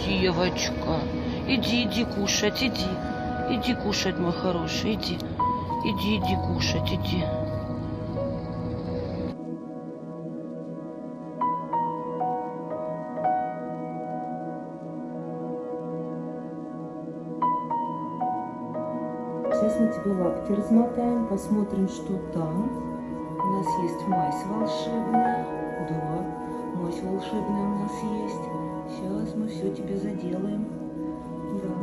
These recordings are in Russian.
Девочка, иди кушать, иди. Иди кушать, мой хороший, иди. Иди кушать, иди. Сейчас мы тебе лапки размотаем, посмотрим, что там. У нас есть мазь волшебная. Да, мазь волшебная у нас есть. Сейчас мы все тебе заделаем. Да.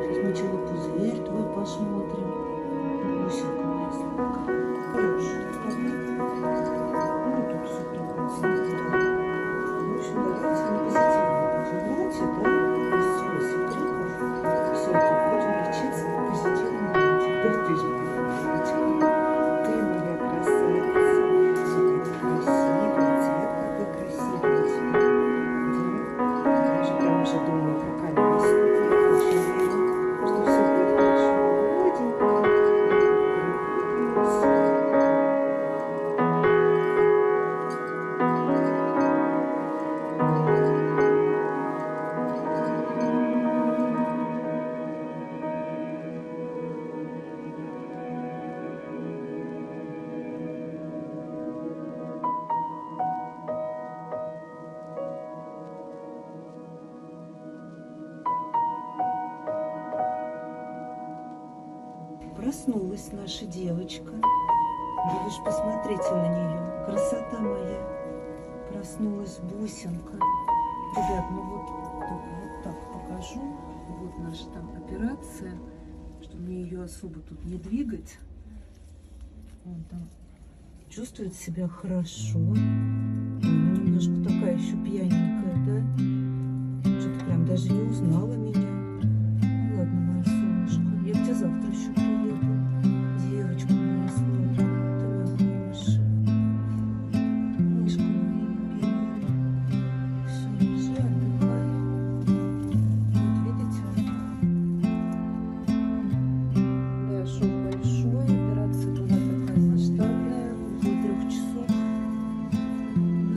Сейчас мочевой пузырь твой посмотрим. Бусинка моя сладкая. Хорошая. Ну, тут все такое. В общем, давайте на позитивном повернуте, да? Без слез и криков. Все, будем лечиться на позитивном ноте. Да ты же девочка. Ты моя красавица. Все какой красивый цвет, какой красивый у тебя. Да? Даже прям уже думаю про коляску. Я очень верю, что все будет хорошо. Молоденькая. Проснулась наша девочка. Видишь, посмотрите на нее. Красота моя. Проснулась бусинка. Ребят, ну вот так покажу. Вот наша там операция, чтобы мне ее особо тут не двигать. Вон там чувствует себя хорошо. Она немножко такая еще пьяненькая, да? Что-то прям даже не узнала меня. Ну ладно, моя солнышко. Я к тебе завтра еще приеду. Девочка моя сладкая, ты моя хорошая. Мышка моя любимая. Все, лежи, отдыхай. Вот видите? Да, шок большой. Операция была такая масштабная. Около 3 часов.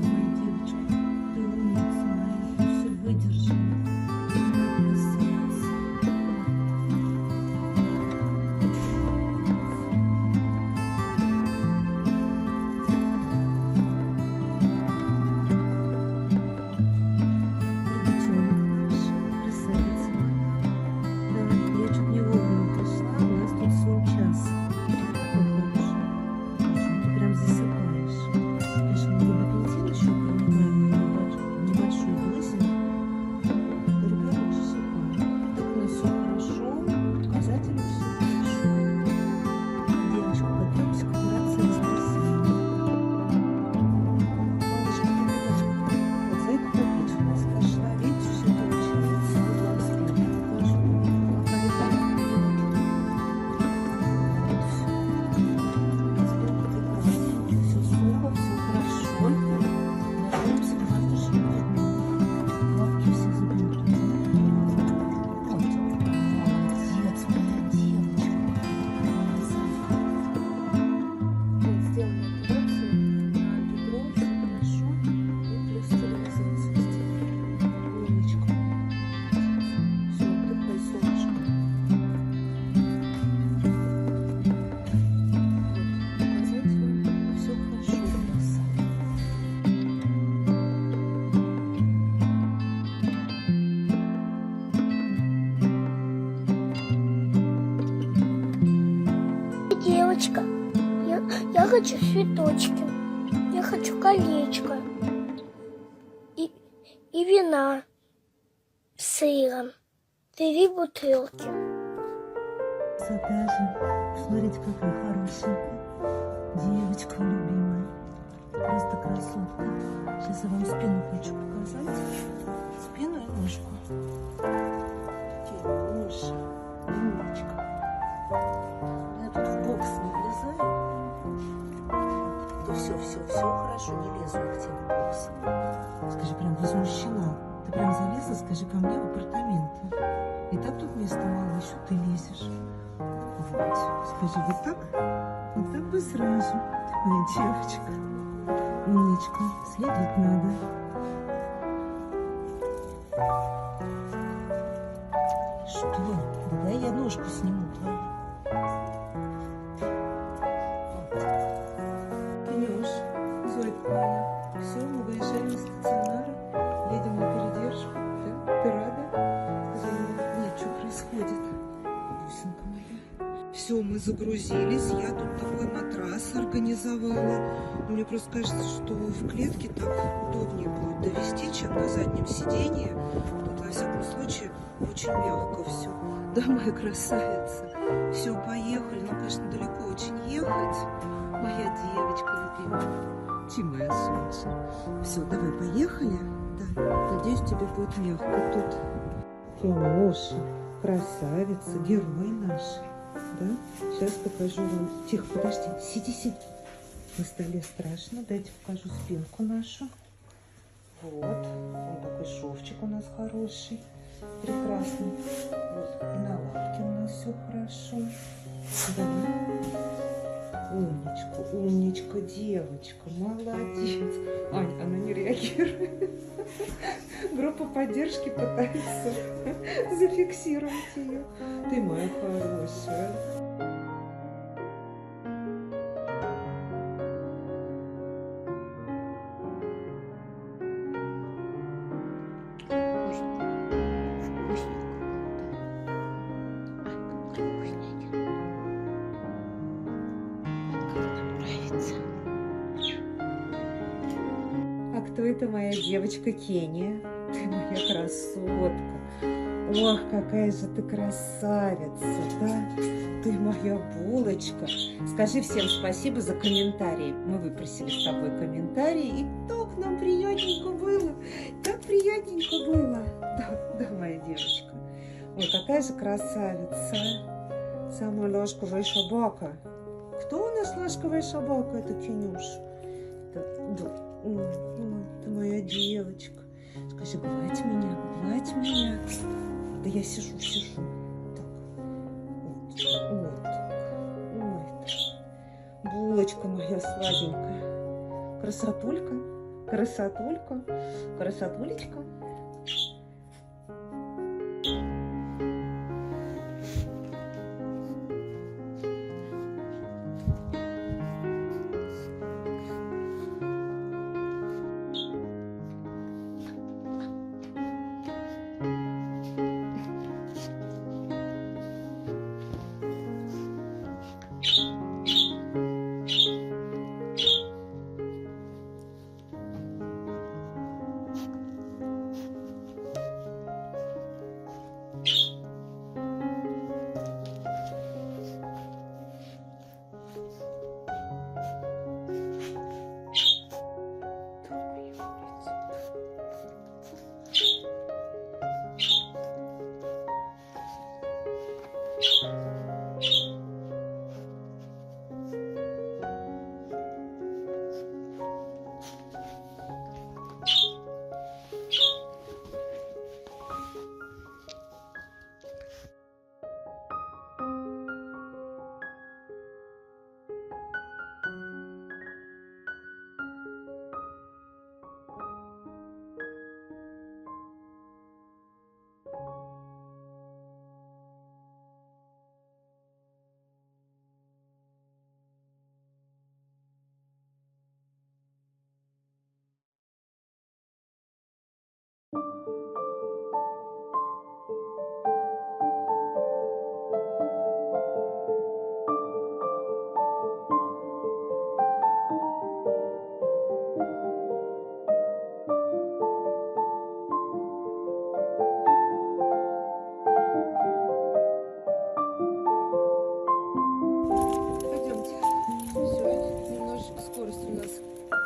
Давай, девочка, ты умница моя. Ты все выдержала. Ты моя красавица. Красавица моя. Да, я чуть не вовремя пришла, у нас тут сон час. Как хорошо. Ты прям засыпаешь. Конечно, мы габапентин еще принимаем небольшую дозу. Другая лучше засыпаем. Так у нас все хорошо, показатели все хорошо. Девочка, готовимся к операции воскресенья. Малышка, ты вот за это попить у нас пошла. Видите, все получается. Вот вам спину покажу. Какая там. Вот все. Спинка прекрасна. Все сухо, все хорошо. Готовимся к завтрашнему дню. Лапки все заберут. Вот. Молодец, моя девочка. Красавица. Вот, сделали операцию на бедро, все хорошо. И плюс стерилизацию сделали. Умничка. Все, отдыхай, солнышко. Вот, показать вам, все хорошо у нас. Девочка, я хочу цветочки, я хочу колечко и вина с сыром, 3 бутылки. Красота же. Смотрите, какая хорошенькая. Девочка любимая. Просто красотка. Сейчас я вам спину хочу показать. Спину и ножку. Какие мыши. Умничка. Я тут в бокс не влезаю. То все хорошо, не лезу я к тебе в бокс. Скажи, прям возмущена. Ты прям залезла, скажи, ко мне в апартаменты. И так тут места мало, еще ты лезешь. Вот. Скажи, вот так? Вот так бы сразу. Ты моя девочка. Умничка. Следить надо. Что? Давай я ножку сниму твою. Кинешь, Зойка моя. Все, мы выезжаем из стационара. Едем на передержку. Да? Ты рада? Нет, что происходит? Бусинка моя. Все, мы загрузились. Я тут такой матрас организовала. Мне просто кажется, что в клетке так удобнее будет довести, чем на заднем сиденье. Тут, во всяком случае, очень мягко все. Да, моя красавица. Все, поехали. Ну, конечно, далеко очень ехать. Моя девочка любимая. Ти, моя солнце. Все, давай, поехали. Да, надеюсь, тебе будет мягко тут. Филоша, красавица, герой наш. Да? Сейчас покажу вам. Тихо, подожди. Сиди, сиди. На столе страшно. Дайте покажу спинку нашу. Вот. Он такой шовчик у нас хороший. Прекрасный. Вот. И на лапке у нас все хорошо. Давай. Умничка, умничка, девочка. Молодец. Ань, она не реагирует. Группа поддержки пытается зафиксировать ее. Ты моя хорошая. А кто это моя девочка Кения? Ты моя красотка. Ох, какая же ты красавица, да? Ты моя булочка. Скажи всем спасибо за комментарии. Мы выпросили с тобой комментарии, и так нам приятненько было. Так приятненько было. Да, да, моя девочка. Ой, какая же красавица. Самая ласковая собака. Кто у нас ласковая собака? Это Кенюш. Да. Ой, ты моя девочка. Скажи, гладь меня, гладь меня. Да я сижу, сижу. Так. Вот так. Ой, так. Булочка моя сладенькая. Красотулька, красотулька, красотулечка.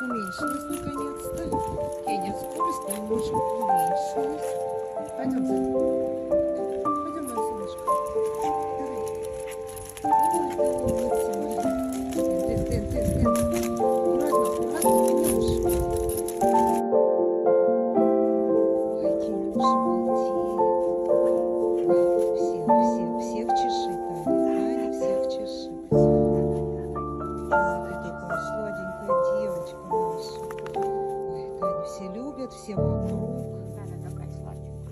Уменьшилась наконец-то. Кеня, скорость немножко уменьшилась. Пойдем, пойдем, моя солнышко. Давай. Ой, умница моя. Тын. Аккуратно, Кенюш. Ой, Кенюша, молодец. Ой, всех чеши, Таня, всех чеши. Все любят, все вокруг. Она такая сладенькая.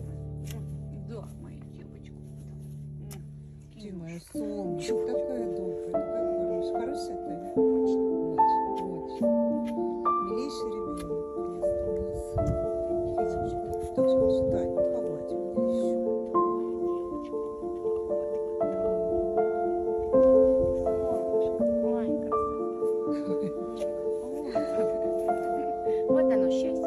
твоего счастья.